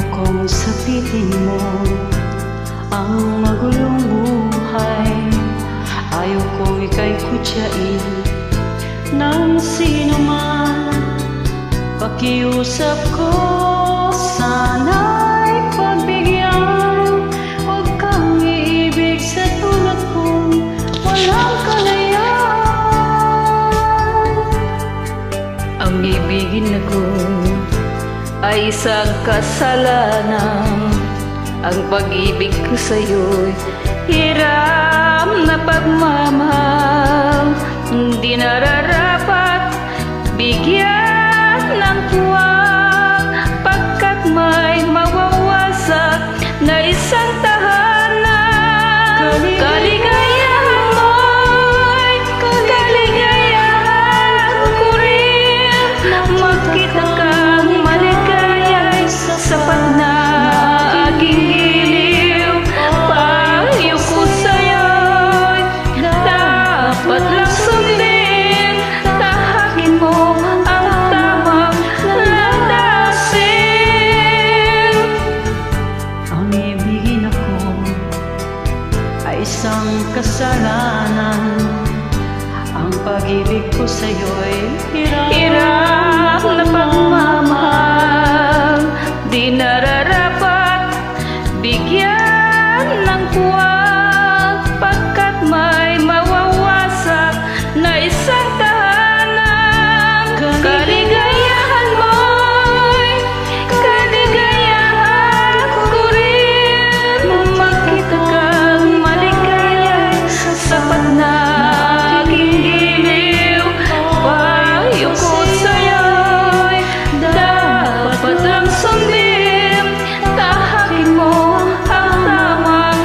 Ayokong sapitin mo ang magulong buhay. Ayokong ika'y kutyain ng sino man. Pakiusap ko, sana'y pagbigyan. Huwag kang iibig sa tulad kong walang kalayaan. Ang ibigin ako ay isang kasalanan. Ang pag-ibig ko sa'yo'y hiram na pagmamahal. Hindi nararapat bigyan ng tuwang, pagkat may mawawasak na isang tahanan. Kaligayahan mo'y kaligayahan ko rin. Makita kang maligaya'y sapat na aking giliw. Payo ko sa'yo'y dapat lang sundin. Tahakin mo ang tamang landasin. Ang ibigin ako ay isang kasalanan. Ang pag-ibig ko sa'yo'y hirap na pagmamahal. Di nararapat bigyan ng tuwang, pagkat may mawawasak na isang tahanan. Kaligayahan mo'y kaligayahan ko rin. Makita kang maligaya'y sapat na aking giliw. Payo ko sa'yo'y dapat lang sundin. Tahakin mo ang tamang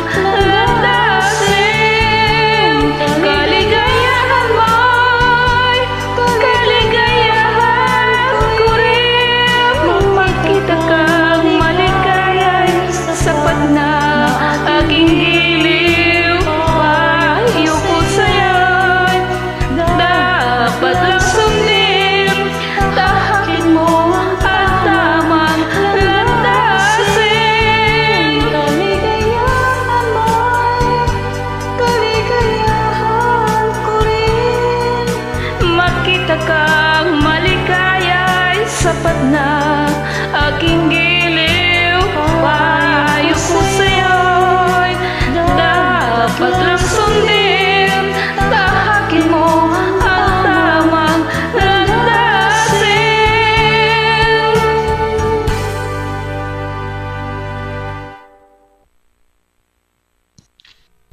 landasin. Kaligayahan mo'y kaligayahan ko rin. Makita kang maligaya'y sapat na aking giliw. Payo ko sa'yo'y dapat lang sundin. Tahakin mo ang tamang landasin. Kaligayahan mo'y kaligayahan ko rin. Makita kang maligaya'y sapat na aking giliw. Payo ko sa'yo'y dapat